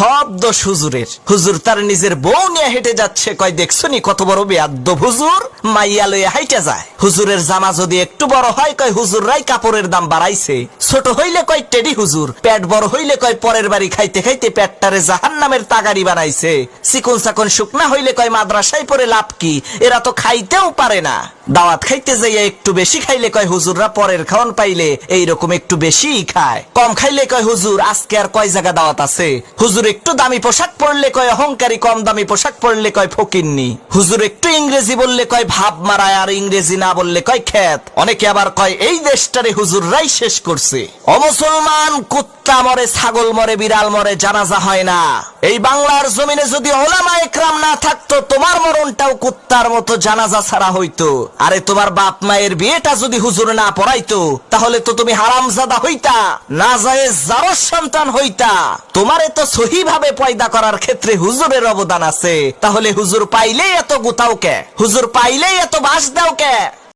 সব দোষ হুজুরের। হুজুর তার নিজের বউ নিয়ে হেঁটে যাচ্ছে, কয় দেখছনি কত বড় বেয়াদ্দব হুজুর, মাইয়া লইয়া হাইটা যায়। হুজুরের জামা যদি একটু বড় হয়, কয় হুজুররাই কাপড়ের দাম বাড়াইছে। ছোট হইলে কয় টেডি হুজুর, পেট বড় হইলে কয় পরের বাড়ি খাইতে খাইতে পেটটারে জাহান্নামের তাগাড়ি বানাইছে। চিকন চাকন শুকনা হইলে কয় মাদ্রাসায় পড়ে লাভ কি, এরা তো খাইতেও পারে না। দাওয়াত খাইতে যাইয়া একটু বেশি খাইলে কয় হুজুররা পরের খাওয়ান পাইলে এইরকম একটু বেশি খায়। কম খাইলে কয় হুজুর আজকে আর কয় জায়গা দাওয়াত আছে। হুজুর একটু দামি পোশাক পরলে কয় অহংকারী, কম দামি পোশাক পরলে কয় ফকিন্নি। হুজুর একটু ইংরেজি বললে কয় ভাব মারায়, আর ইংরেজি না বললে কয় খ্যাত। অনেকে আবার কয় এই দেশটারে হুজুররাই শেষ করছে। অমুসলমান, কুত্তা মরে, ছাগল মরে, বিড়াল মরে, জানাজা হয় না। এই বাংলার জমিনে যদি ওলামা একরাম না থাকতো, তোমার মরণটাও কুত্তার মতো জানাজা ছাড়া হইতো। আরে তোমার বাপ মায়ের বিয়েটা যদি হুজুর না পড়াইতো, তাহলে তো তুমি হারামজাদা হইতা, নাজায়েজ জারজ সন্তান হইতা। তোমারে তো সহি ভাবে পয়দা করার ক্ষেত্রে হুজুরের অবদান আছে। তাহলে হুজুর পাইলেই এত গুতাও কে? হুজুর পাইলেই এত বাস দাও কে?